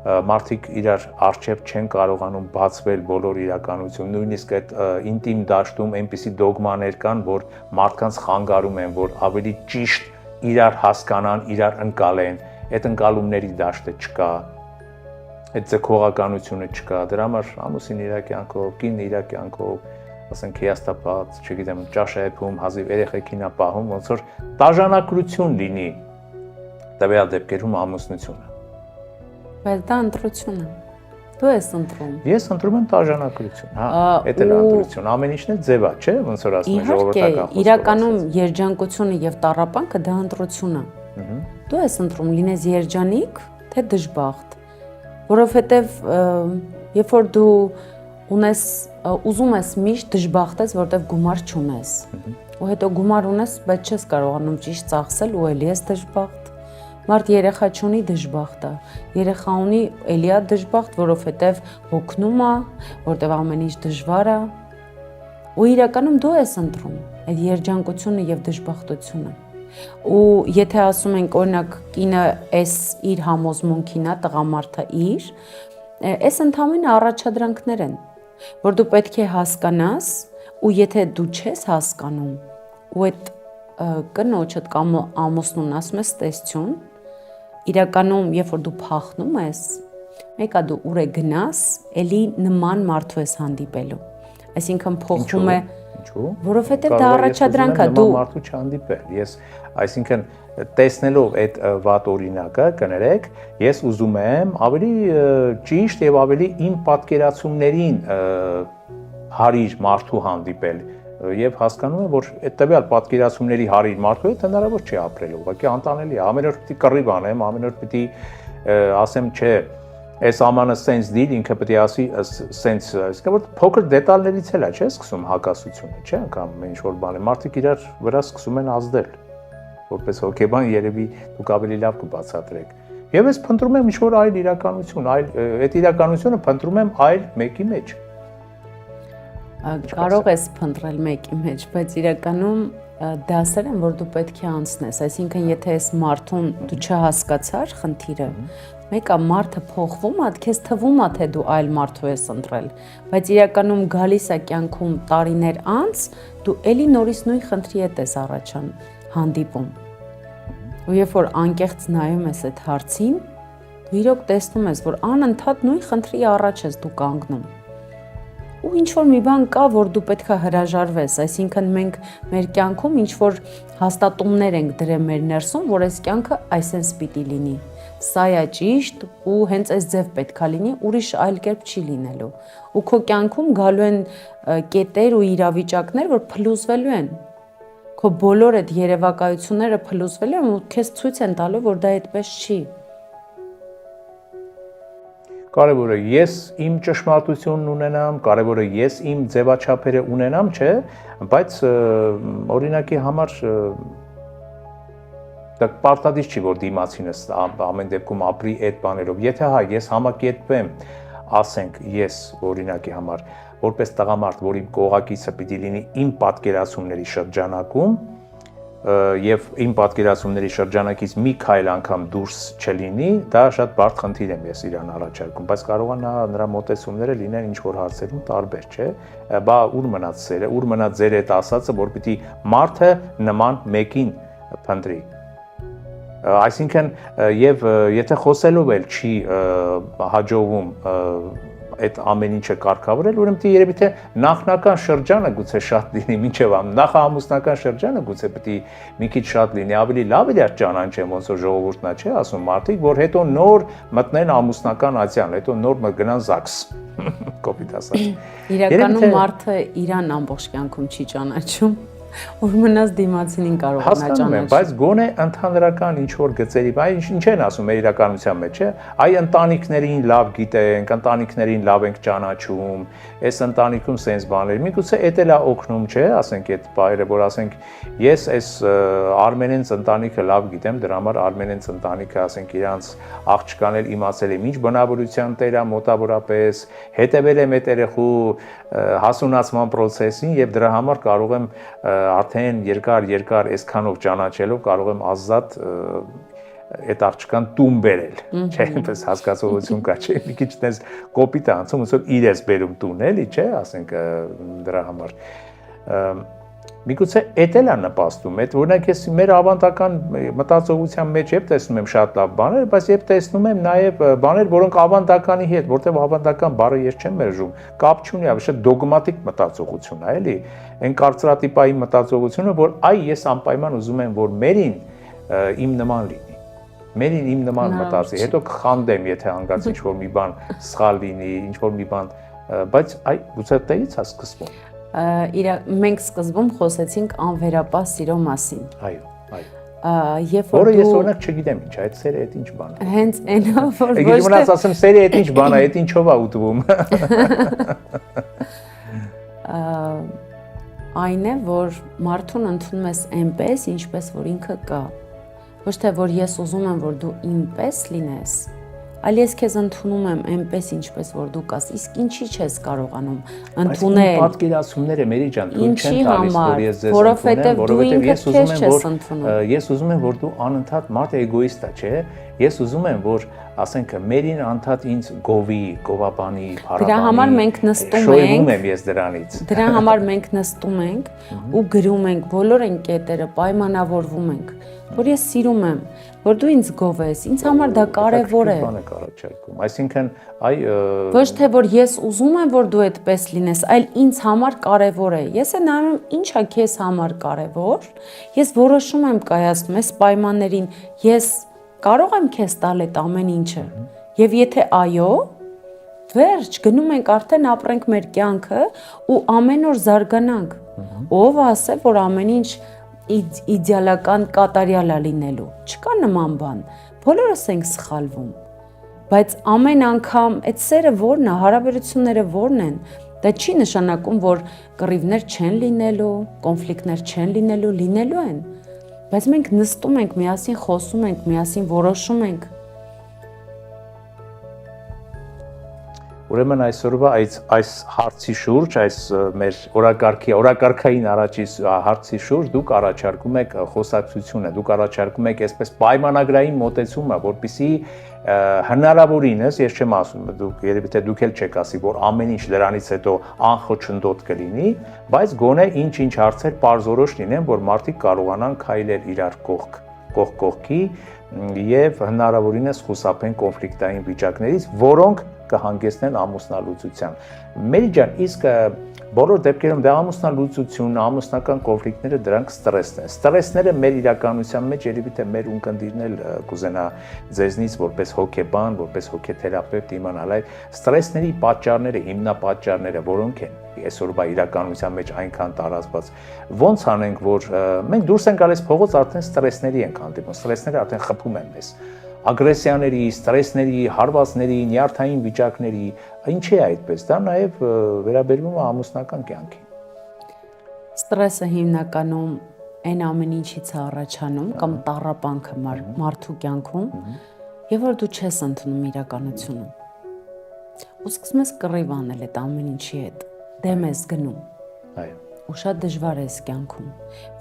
մարդիկ իրար առջև չեն կարողանում բացվել բոլոր իրականություն, նույնիսկ այդ ինտիմ դաշտում այնպիսի դոգմաներ կան, որ մարդկանց խանգարում են, որ ավելի ճիշտ իրար հասկանան, իրար ընկալեն, այդ ընկալումների դաշտը չկա, այդ ձգողականությունը չկա, դրա համար ամուսին իր կյանքով, կինը իր կյանքով, ասենք հիասթափված, չգիտեմ, ճաշայեփում, հազիվ երեխեքին է պահում, ոնց որ տաժանակրություն լինի տվյալ դեպքերում ամուսնությունը։ Բայց դա ընտրություն է։ Դու ես ընտրում։ Ես ընտրում եմ տաժանակրություն, հա, այդ էլ ընտրություն, ամեն ինչն է ձևա, չէ, ոնց որ ասում են ժողովրդական խոսքով։ Իրականում երջանկությունը եւ տառապանքը դա ընտրություն է։ Դու ես ընտրում լինես երջանիկ, թե դժբախտ, որովհետեւ երբ որ դու ուզում ես միշտ դժբախտես, որտեվ գումար չունես։ Ու հետո գումար ունես, բայց չես կարողանում ճիշտ ծախսել ու էլի ես դժբախտ։ Մարդ երեխա չունի դժբախտ է, երեխա ունի էլի է դժբախտ, որովհետև հոգնում է, որտև ամեն ինչ դժվար է, ու իրականում դու ես ընտրում այդ երջանկությունը եւ դժբախտությունը։ Ու եթե ասում ենք օրինակ կինը էս իր համոզմունքին է, տղամարդը իր, էս ընդհանրապես առաջադրանքներ են, որ դու պետք է հասկանաս, ու եթե դու չես հասկանում, ու այդ կնոջդ կամ ամուսնուն ասում ես տեսություն, իրականում, երբ որ դու փախնում ես, մեկը դու ուր է գնաս, էլի նման մարդու ես հանդիպելու։ Այսինքն փոխվում է, որովհետև դա առաջադրանք է, դու մարդու չհանդիպել։ Ես, այսինքն տեսնելով այդ վատ օրինակը, կներեք, ես ուզում եմ ավելի ճիշտ եւ ավելի իմ պատկերացումներին հարիր մարդու հանդիպել եւ հասկանում եմ, որ այդ տվյալ պատկերացումների հարիր մարդու հետ հնարավոր չի ապրել, ուղղակի անտանելի է։ Ամեն օր պիտի կռիվ անեմ, ամեն օր պիտի ասեմ, չէ, այս ամանը սենց դիր, ինքը պիտի ասի սենց, այսինքն որ փոքր դետալներից էլ է, չէ, սկսում հակասությունը, չէ, անգամ ինչ որ բան է, մարդիկ իրար վրա սկսում են ազդել, որպես հոգեբան երևի դուք ավելի լավ կբացատրեք։ Եվ ես փնտրում եմ ինչ որ այլ իրականություն, այդ իրականությունը փնտրում եմ այլ մեկի մեջ։ Կարող ես փնտրել մեկի մեջ, բայց իրականում դասեր են, որ դու պետք է անցնես, այսինքն եթե այս մարդուն դու չհասկացար խնդիրը, մեկը մարդը փոխվում է, քեզ թվում է, թե դու այլ մարդու ես ընտրել, բայց իրականում գալիս է կյանքում տարիներ անց, դու էլի նորից նույն խնդրի հետ ես առաջան հանդիպում։ Ու երբ որ անկեղծ նայում ես այդ հարցին, դու իրոք տեսնում ես, որ անընդհատ նույն խնդրի առաջ ես դու կանգնում։ Ու ինչ որ մի բան կա, որ դու պետք է հրաժարվես, այսինքն մենք մեր կյանքում ինչ որ հաստատումներ ենք դրել մեր ներսում, որ այս կյանքը այսպես պիտի լինի։ Սա է ճիշտ ու հենց այս ձև պետք է լինի, ուրիշ այլ կերպ չի լինելու։ Ու քո կյանքում գալու են կետեր ու իրավիճակներ, որ փլուզվելու են։ Քո բոլոր այդ երևակայությունները փլուզվելու են ու քեզ ցույց են տալու, որ դա այդպես չի։ Կարևորը ես իմ ճշմարտությունն ունենամ, կարևորը ես իմ ձևաչափերը ունենամ, չէ, բայց օրինակի համար դա պարտադիր չի, որ դիմացինս ամեն դեպքում ապրի այդ բաներով։ Եթե հա ես համակերպվեմ, ասենք ես օրինակի համար, որպես տղամարդ, որ իմ կողակիցը պիտի լինի իմ պատկերացումների շրջանակում, եւ իմ պատկերացումների շրջանակից մի քայլ անգամ դուրս չլինի, դա շատ բարդ խնդիր եմ ես իրան առաջարկում, բայց կարող է նրա մոտեցումները լինեն ինչ որ հարցերում տարբեր, չէ՞։ Բա ուր մնաց սերը, ուր մնաց ձեր այդ ասածը, որ պիտի մարդը նման մեկին փնտրի։ Այսինքն եւ եթե խոսելով էլ չի հաջողվում այդ ամեն ինչը կարգավորել, ուրեմն դե երևի թե նախնական շրջանը գուցե շատ լինի, մինչև նախահամուսնական շրջանը գուցե պետք է մի քիչ շատ լինի, ավելի լավ է ճանաչեն, ոնց որ ժողովուրդն է, չէ, ասում մարդիկ, որ հետո նոր մտնեն ամուսնական ացյան, հետո նոր գնան ԶԱԳՍ, կոպիտ ասած։ Իրականում մարդը իրան ամբողջ կյանքում չի ճանաչում, որ մնաց դիմացինին կարող է ճանաչել։ Բայց գոնե ընդհանրական ինչ որ գծերի, ինչ են ասում մեր իրականության մեջ, չէ՞։ Այ ընտանիքներին լավ գիտենք, ընտանիքներին լավ ենք ճանաչում, այս ընտանիքում sense բաներ։ Միգուցե էդ էլ է օգնում, չէ՞, ասենք այդ բայրը, որ ասենք ես այս արմենենց ընտանիքը լավ գիտեմ, դրա համար արմենենց ընտանիքը, ասենք իրանց աղջկան էլ իմացել եմ ինչ բնավորության տեր է մոտավորապես, հետևել եմ այդ երեխու հասունացման process-ին եւ դրա համար կարող եմ արդեն երկար այսքանով ճանաչելով կարող եմ ազատ այդ աղջկան տուն բերել, չէ՞, այնպես հասկացողություն կա, չէ՞, մի քիչ դες կոպիտ է անցում, ոնց որ իրես բերում տուն էլի, չէ՞, ասենք դրա համար։ Միգուցե էդ էլ է նպաստում, այդ օրինակ ես մեր ավանդական մտածողության մեջ եմ տեսնում եմ շատ լավ բաներ, բայց երբ տեսնում եմ նաև բաներ, որոնք ավանդականի հետ, որտեղ ավանդական բառը ես չեմ մերժում, կապ չունի, շատ դոգմատիկ մտածողություն է, էլի, այն կարծրատիպային մտածողությունը, որ այ ես անպայման ուզում եմ, որ մերին իմ նման լինի, մերին իմ նման մտածի, հետո կխանդեմ, եթե հանգած ինչ-որ մի բան սխալ լինի, ինչ-որ մի բան, բայց այ գուցե այդից է սկսվում։ Մենք սկզբում խոսեցինք անվերապահ սիրո մասին։ Այո։ Որը ես օրինակ չգիտեմ ինչ, այդ սերը այդ ինչ բան է։ Հենց այնա, որ ոչ թե մնաց ասեմ սերը այդ ինչ բան է, այդ ինչով է ուտվում։ Այն է, որ մարդուն ընդունում ես այնպես, ինչպես որ ինքը կա։ Ոչ թե որ ես ուզում եմ, որ դու ինպես լինես, այլ ես քեզ ընդունում եմ այնպես, ինչպես որ դու կաս, իսկ ինչի չես կարողանում ընդունել։ Բայց պատկերացումները մերի ջան, դու չեն տալիս, որ ես ձեզ որովհետև դու ինքդ քեզ չես ընդունում։ Ես ուզում եմ, որ դու անընդհատ մարդը էգոիստ է, չէ՞։ Ես ուզում եմ, որ ասենք մերին անդադ ինձ գովի, գովաբանի, փարաբանի։ Դրա համար մենք նստում ենք։ Շոյվում եմ ես դրանից։ Դրա համար մենք նստում ենք ու գրում ենք բոլոր այն կետերը, պայմանավորվում ենք, որ ես սիրում եմ, որ դու ինձ գովես, ինձ համար դա կարևոր է։ Բան է կարաչարկում։ Այսինքն, այ ոչ թե որ ես ուզում եմ, որ դու այդպես լինես, այլ ինձ համար կարևոր է։ Ես է նայում եմ, ի՞նչ է քեզ համար կարևոր։ Ես որոշում եմ կայացնում այս պայմաններին, ես կարող եմ քեզ տալ այդ ամեն ինչը։ Եվ եթե այո, վերջ, գնում ենք արդեն ապրենք մեր կյանքը ու ամեն օր զարգանանք։ Ով ասե, որ ամեն ինչ իդեալական կատարյալ է լինելու։ Չկա նման բան։ Բոլորս ենք սխալվում։ Բայց ամեն անգամ այդ սերը որն է, հարաբերությունները որն են, դա չի նշանակում, որ կռիվներ չեն լինելու, կոնֆլիկտներ չեն լինելու, լինելու են։ Բայց մենք նստում ենք, միասին խոսում ենք, միասին որոշում ենք։ Ուրեմն այսօրվա այս հարցի շուրջ, այս մեր օրակարգային առաջի հարցի շուրջ դուք առաջարկում եք խոսակցությունը, դուք առաջարկում եք այսպես պայմանագրային մոտեցումը, որպեսզի հնարավորինս, ես չեմ ասում, դուք երևի թե դուք էլ չեք ասի, որ ամեն ինչ դրանից հետո անխոչնդոտ կլինի, բայց գոնե ինչ-ինչ հարցեր պարզորոշ լինեն, որ մարդիկ կարողանան քայլել իրար կողքի եւ հնարավորինս խուսափեն կոնֆլիկտային վիճակներից, որոնք կհանգեցնեն ամուսնալուծության։ Մերի ջան, իսկ բոլոր դեպքերում դա ամուսնալուծությունն, ամուսնական կոնֆլիկտները դրանք ստրեսն են։ Ստրեսները մեր իրականության մեջ երևի թե մեր ունկնդիրն էլ կուզենա ձեզնից որպես հոգեբան, որպես հոգեթերապևտ իմանալ այդ ստրեսների պատճառները, հիմնապատճառները որոնք են այսօրվա իրականության մեջ այնքան տարածված։ Ոնց անենք, որ մենք դուրս ենք գալիս փողոց, արդեն ստրեսների ենք հանդիպում, ստրեսները արդեն խփում են մեզ։ Ագրեսիաների, ստրեսների, հարվածների, նյարդային վիճակների, ինչ է այդպես, դա նաև վերաբերվում է ամուսնական կյանքին։ Ստրեսը հիմնականում այն ամեն ինչից է առաջանում կամ տառապանքը մարդու կյանքում, եւ որ դու չես ընդունում իրականությունը։ Ու սկսում ես կռիվ անել այդ ամեն ինչի հետ, դեմ ես գնում։ Այո։ Ու շատ դժվար է այս կյանքում,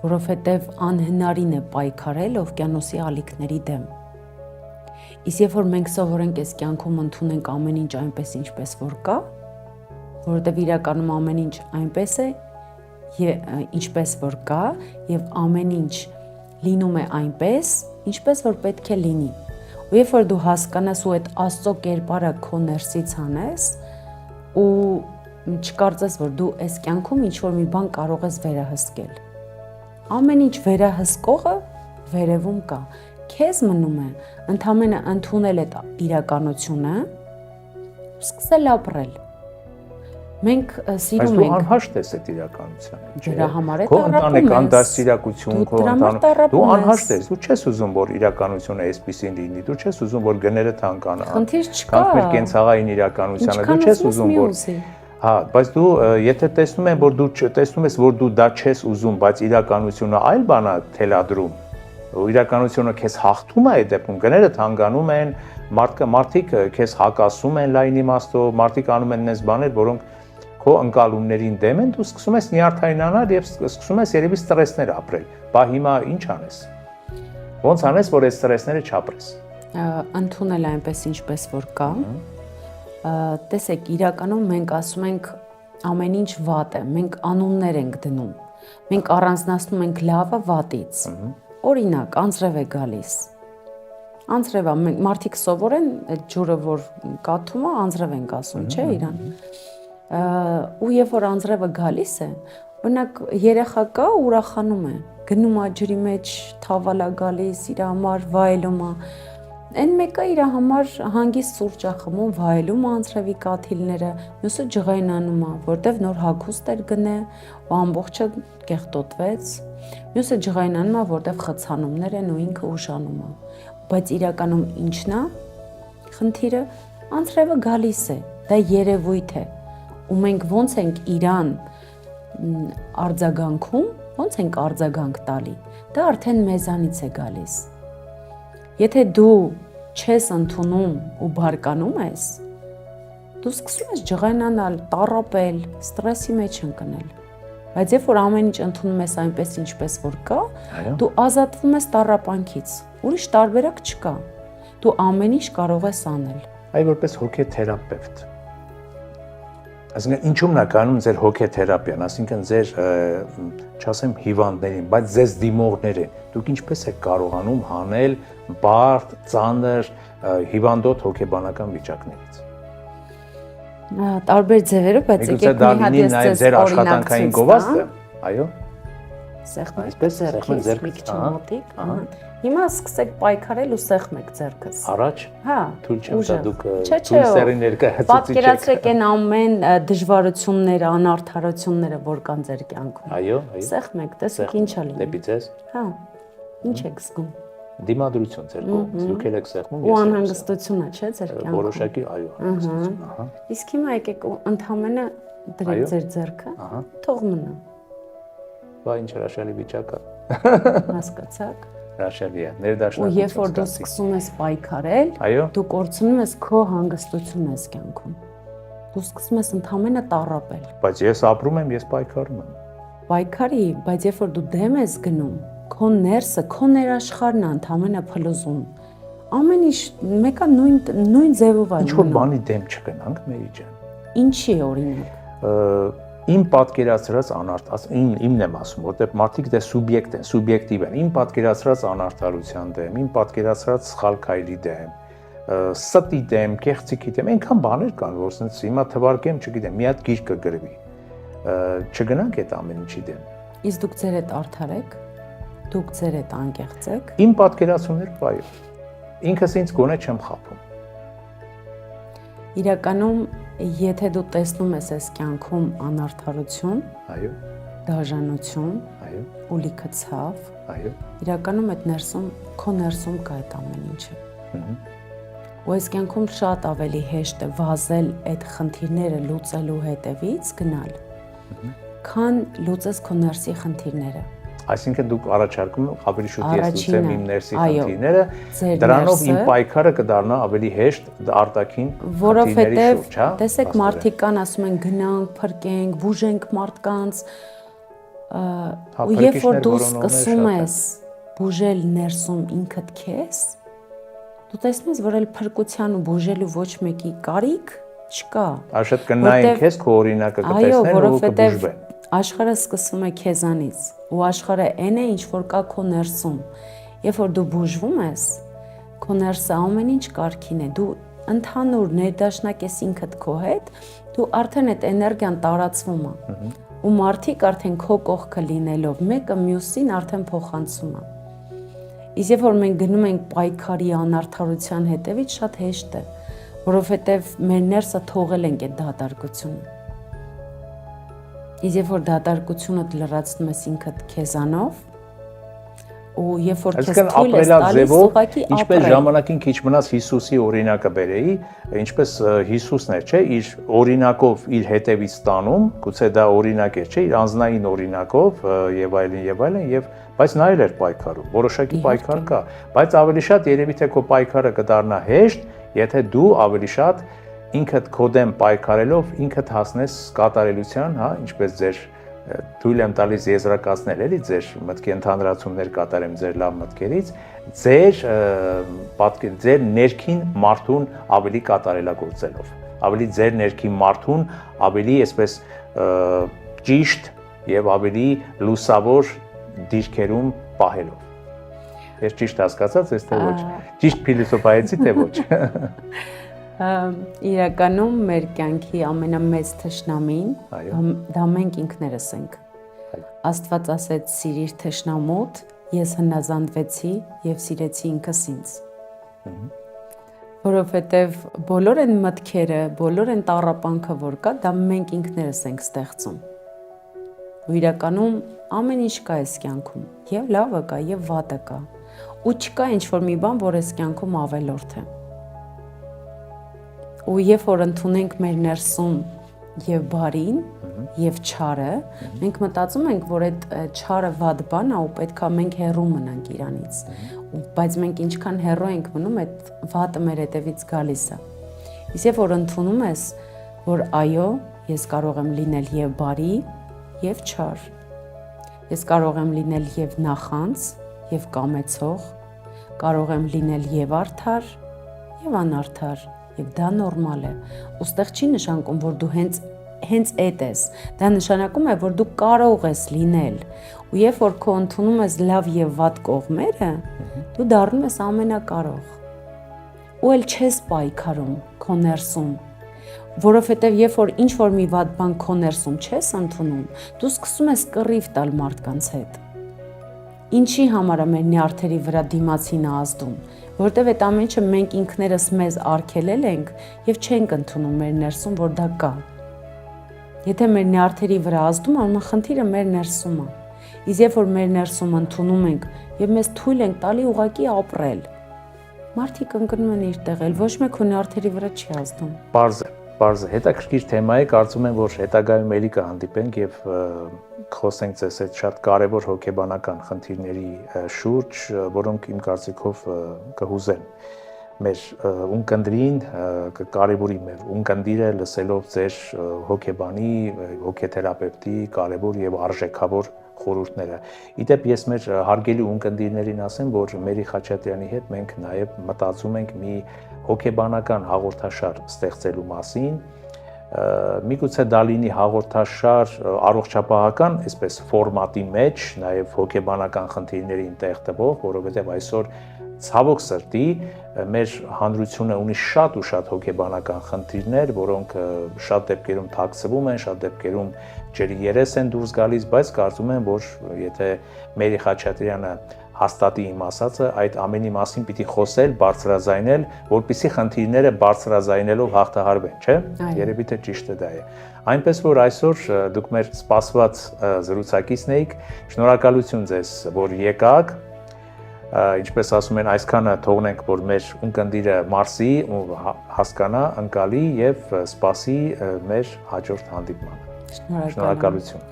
որովհետեւ անհնարին է պայքարել օվկիանոսի ալիքների դեմ։ Իսկ երբ որ մենք սովորենք այս կյանքում ընդունենք ամեն ինչ այնպես ինչպես որ կա, որովհետեւ իրականում ամեն ինչ այնպես է, ինչպես որ կա, եւ ամեն ինչ լինում է այնպես, ինչպես որ պետք է լինի։ Ու երբ որ դու հասկանաս ու այդ Աստծո կերպարը քո ներսից անես, ու չկարծես, որ դու այս կյանքում ինչ-որ մի բան կարող ես վերահսկել։ Ամեն ինչ վերահսկողը վերևում կա։ Քեզ մնում է ընդամենը ընդունել այդ իրականությունը ու սկսել ապրել։ Մենք սիրում ենք։ Բայց դու ենք անհաշտ ես այդ իրականությանը։ Դրա համար է Քո տառապում ընտանեկան ես։ դաստիարակություն, քո դու անհաշտ ես, դու չես ուզում, որ իրականությունը այսպեսին լինի, դու չես ուզում, որ գները թանկանան։ Խնդիր չկա։ Կամ մեր կենցաղային իրականությունը, դու չես ուզում, որ հա, բայց դու եթե տեսնում ես, որ դու դա չես ուզում, բայց իրականությունը այլ բան է թելադրում, ու իրականությունը քեզ հաղթում է այդ դեպքում, գները թանկանում են, մարդիկ քեզ հակասում են լայն իմաստով, մարդիկ անում են այնպես բաներ, որոնք քո ընկալումներին դեմ են, դու սկսում ես նյարդայնանալ եւ սկսում ես երևի ստրեսներ ապրել։ Բա հիմա ինչ անես։ Ոնց անես, որ այդ ստրեսները չապրես։ Ընդունել այնպես ինչպես որ կա։ Տեսեք, իրականում մենք ասում ենք ամեն ինչ վատ է, մենք անուններ ենք դնում։ Մենք առանձնացնում ենք լավը վատից։ Օրինակ, անձրև է գալիս։ Անձրևա, մարդիկ սովոր են այդ ջուրը, որ կաթում է, անձրև ենք ասում, չէ՞ իրան։ Ու երբ որ անձրևը գալիս է, օրինակ երեխա կա, ուրախանում է, գնում է ջրի մեջ, թավալ է գալիս, իր համար վայելում է։ Այն մեկը իր համար հանգիստ սուրճ է խմում, վայելում է անձրևի կաթիլները, մյուսը ջղայնանում է, որտեվ նոր հագուստ էր գնե, ու ամբողջը կեղտոտվեց։ Մյուսը ջղայնանում է, որտեվ խցանումներ են ու ինքը ուժանում է։ Բայց իրականում ինչն է խնդիրը, անձրևը գալիս է, դա երևույթ է, ու մենք ոնց ենք իրան արձագանքում, ոնց ենք արձագանք տալի, դա արդեն մեզանից է գալիս։ Եթե դու չես ընդունում ու բարկանում ես, դու սկսում ես ջղայնանալ, տառապել, ստրեսի մեջ ընկնել։ Բայց երբ որ ամեն ինչ ընդունում ես այնպես ինչպես որ կա, դու ազատվում ես տառապանքից։ Ուրիշ տարբերակ չկա։ Դու ամեն ինչ կարող ես անել։ Այ որպես հոգեթերապևտ։ Այսինքն ինչու՞մն է կանում ձեր հոգեթերապիան, այսինքն ձեր, չասեմ հիվանդներին, բայց ձեզ դիմողներին, դուք ինչպես եք կարողանում հանել բարդ, ծանր, հիվանդոտ հոգեբանական վիճակներից։ Տարբեր ձևերով, բայց եկեք մի հատ ես ձեզ ձեր աշխատանքային գովազդը, այո։ Սեղմեք ձեռքից մոտիկ։ Հիմա սկսեք պայքարել ու սեղմեք ձեռքս։ Առաջ։ Հա։ Թույլ չեմ տա դուք թույլ սերի ներկայացուցիչ եք։ Պատկերացրեք այն ամեն դժվարությունները, անարդարությունները, որ կան ձեր կյանքում։ Այո, այո։ Սեղմեք, տեսեք ինչ է լինում։ Դեպի ձեզ։ Հա։ Ինչ եք զգում։ Դիմադրություն ձեր կողմից, դուք եք սեղմում, ու անհանգստություն է, չէ՞, ձեր կյանքում։ Որոշակի, այո, անհանգստություն, ահա։ Իսկ հիմա եկեք ընդհանրապես դրեք ձեր ձեռքը, թող մնա։ Բա ինչ հրաշալի վիճակ է։ Հասկացաք։ Հրաշալի է, ներդաշնակություն։ Ու երբ որ դու սկսում ես պայքարել, դու կորցնում ես քո հանգստությունը այս կյանքում։ Դու սկսում ես ընդհանրապես տառապել։ Բայց ես ապրում եմ, ես պայքարում եմ։ Պայքարի, բայց երբ որ դու դեմ ես գնում, քո ներսը, քո ներաշխարհն է ընդհանրապես փլուզում։ Ամեն ինչ մեկը նույն ձևով է։ Ինչ որ բանի դեմ չգնանք, Մերի ջան։ Ինչի օրինակ։ Իմ պատկերացրած իմն եմ ասում, որտեղ մարդիկ դե սուբյեկտ են, սուբյեկտիվ են։ Իմ պատկերացրած անարդարության դեմ, իմ պատկերացրած սխալ քայլի դեմ, ստի դեմ, կեղծիքի դեմ, այնքան բաներ կան, որ ասենց հիմա թվարկեմ, չգիտեմ, մի հատ գիրք կգրվի։ Չգնանք այդ ամեն ինչի դեմ։ Իսկ դուք ձեր հետ արդար եք, դուք ձեր հետ անկեղծ եք։ Իմ պատկերացումները բայ։ Ինքս ինձ գոնե չեմ խափում։ Իրականում, եթե դու տեսնում ես այս կյանքում անարդարություն, այո, դաժանություն, այո, ու լիքը ցավ, այո, իրականում այդ ներսում, քո ներսում կա այդ ամեն ինչը։ Ու այս կյանքում շատ ավելի հեշտ է վազել այդ խնդիրները լուծելու հետևից գնալ, քան լուծես քո ներսի խնդիրները։ Այսինքն դուք առաջարկում ավելի շուտ ես լուծեմ իմ ներսի այո, խնդիրները, ձեր դրանով իմ ներսը, պայքարը կդառնա ավելի հեշտ արտաքին խնդիրների որովհետև շուրջ, հա։ տեսեք մարդիկ կան ասում են գնանք, փրկենք, բուժենք մարդկանց, ու երբ որ դու սկսում ես բուժել ներսում ինքդ քեզ, դու տեսնում ես, որ այլ փրկության ու բուժելու ոչ մեկի կարիք չկա։ Աշատ կնային քեզ քո օրինակը կտեսնեն ու կբուժվեն։ Աշխարհը սկսում է քեզանից ու աշխարհը այն է ինչ որ կա քո ներսում։ Երբ որ դու բուժվում ես, քո ներսը ամեն ինչ կարգին է, դու ընդհանուր ներդաշնակ ես ինքդ քո հետ, դու արդեն այդ էներգիան տարածվում է։ Ու մարդիկ արդեն քո կողքը լինելով մեկը մյուսին արդեն փոխանցում է։ Իսկ երբ որ մենք գնում ենք պայքարի անարդարության հետևից, շատ հեշտ է, որովհետև մեր ներսը թողել ենք այդ դատարկությունը։ Իսկ երբ որ դատարկությունը լրացնում ես ինքդ քեզանով, ու երբ որ քեզ թույլ ես տալիս, ուղղակի ապրել։ Ինչպես ժամանակին քիչ մնաց Հիսուսի օրինակը բերեի, ինչպես Հիսուսն էր, չէ, իր օրինակով իր հետևից տանում, գուցե դա օրինակ էր, չէ, իր անձնային օրինակով եւ այլն, բայց նա էլ էր պայքարում, որոշակի պայքար կա, բայց ավելի շատ երևի թե քո պայքարը կդառնա հեշտ, եթե դու ավելի շատ ինքդ քո դեմ պայքարելով ինքդ հասնես կատարելության, հա, ինչպես ձեր թույլ եմ տալիս եզրակացնել, էլի ձեր մտքի ընդհանրացումներ կատարեմ ձեր լավ մտքերից, ձեր ներքին մարդուն ավելի կատարելագործելով, ավելի ձեր ներքին մարդուն ավելի այսպես ճիշտ եւ ավելի լուսավոր դիրքերում պահելով։ Ես ճիշտ հասկացած ես թե ոչ։ Ճիշտ փիլիսոփայեցի թե ոչ։ Իրականում մեր կյանքի ամենամեծ թշնամին դա մենք ինքներս ենք։ Աստված ասեց՝ սիրիր թշնամուդ, ես հնազանդվեցի եւ սիրեցի ինքս ինձ։ Որովհետեւ բոլոր այն մտքերը, բոլոր այն տառապանքը, որ կա, դա մենք ինքներս ենք ստեղծում։ Ու իրականում ամեն ինչ կա այս կյանքում, եւ լավը կա, եւ վատը կա։ Ու չկա ինչ-որ մի բան, որ այս կյանքում ավելորդ է։ Ու երբ որ ընդունենք մեր ներսում եւ բարին եւ չարը, մենք մտածում ենք, որ այդ չարը վատ բան է ու պետքա մենք հեռու մնանք իրանից։ Բայց մենք ինչքան հեռու ենք մնում, այդ վատը մեր հետևից գալիս է։ Իսկ երբ որ ընդունում ես, որ այո, ես կարող եմ լինել եւ բարի, եւ չար։ Ես կարող եմ լինել եւ նախանց, եւ կամեցող, կարող եմ լինել եւ արդար, եւ անարդար, եւ դա նորմալ է։ Ոստեղ չի նշանակում, որ դու հենց այդ ես։ Դա նշանակում է, որ դու կարող ես լինել։ Ու երբ որ քո ընդունում ես լավ եւ վատ կողմերը, դու դառնում ես ամենակարող։ Ու էլ չես պայքարում քո ներսում, որովհետեւ երբ որ ինչ որ մի վատ բան քո ներսում չես ընդունում, դու սկսում ես կռիվ տալ մարդկանց հետ։ Ինչի համար է մեր նյարդերի վրա դիմացին ազդում, որտեվ այդ ամեն ինչը մենք ինքներս մեզ արգելել ենք եւ չենք ընդունում մեր ներսում, որ դա կա։ Եթե մեր նյարդերի վրա ազդում է, ուրեմն խնդիրը մեր ներսում է։ Իսկ երբ որ մեր ներսում ընդունում ենք եւ մեզ թույլ ենք տալի ուղակի ապրել, մարդիկ ընկնում են իր տեղել, ոչ մեկ քո նյարդերի վրա չի ազդում։ Պարզ է, հետաքրքիր թեմա է, կարծում եմ, որ հետագայում էլի կհանդիպենք եւ խոսենք ձեզ այդ շատ կարևոր հոգեբանական խնդիրների շուրջ, որոնք իմ կարծիքով կհուզեն մեր ունկնդրին, կկարևորի մեր ունկնդիրը լսելով ձեր հոգեբանի, հոգեթերապևտի կարևոր եւ արժեքավոր խորհուրդները։ Իդեպ ես մեր հարգելի ունկնդիրներին ասեմ, որ Մերի Խաչատրյանի հետ մենք նաեւ մտածում ենք մի հոգեբանական հաղորդաշար ստեղծելու մասին, միգուցե դա լինի հաղորդաշար առողջապահական, այսպես ֆորմատի մեջ, նաև հոգեբանական խնդիրներին տեղ տվող, որովհետև այսօր ցավոք սրտի մեր հանրությունը ունի շատ ու շատ հոգեբանական խնդիրներ, որոնք շատ դեպքերում թաքցվում են, շատ դեպքերում ջերի երես են դուրս գալիս, բայց կարծում եմ, որ եթե Մերի Խաչատրյանը հաստատի իմ ասածը, այդ ամենի մասին պիտի խոսել, բարձրաձայնել, որպեսզի խնդիրները բարձրաձայնելով հաղթահարվեն, չէ՞։ Երևի թե ճիշտը դա է։ Այնպես որ այսօր դուք մեր սպասված զրուցակիցն եք, շնորհակալություն ձեզ, որ եկաք, ինչպես ասում են, այսքանը թողնենք, որ մեր ունկնդիրը մարսի ու հասկանա, ընկալի եւ սպասի մեր հաջորդ հանդիպմանը։ Շնորհակալություն։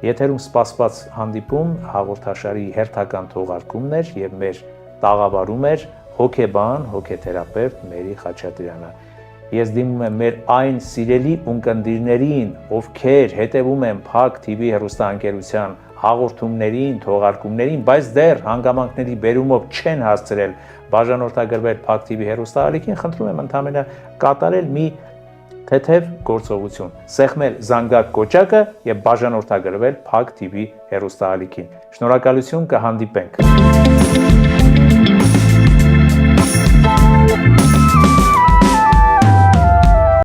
Եթերում սպասված հանդիպում հաղորդաշարի հերթական թողարկումն էր եւ մեր տաղավարում էր հոգեբան, հոգեթերապևտ Մերի Խաչատրյանը։ Ես դիմում եմ մեր այն սիրելի ունկնդիրներին, ովքեր հետևում են Փակ TV հեռուստաընկերության հաղորդումներին, թողարկումներին, բայց դեռ հանգամանքների բերումով չեն հասցրել բաժանորդագրվել Փակ TV հեռուստաալիքին, խնդրում եմ ընդհանրապես կատարել մի թեթև գործողություն, սեղմել զանգակ կոճակը եւ բաժանորդագրվել Փակ TV հեռուստաալիքին։ Շնորհակալություն, կհանդիպենք։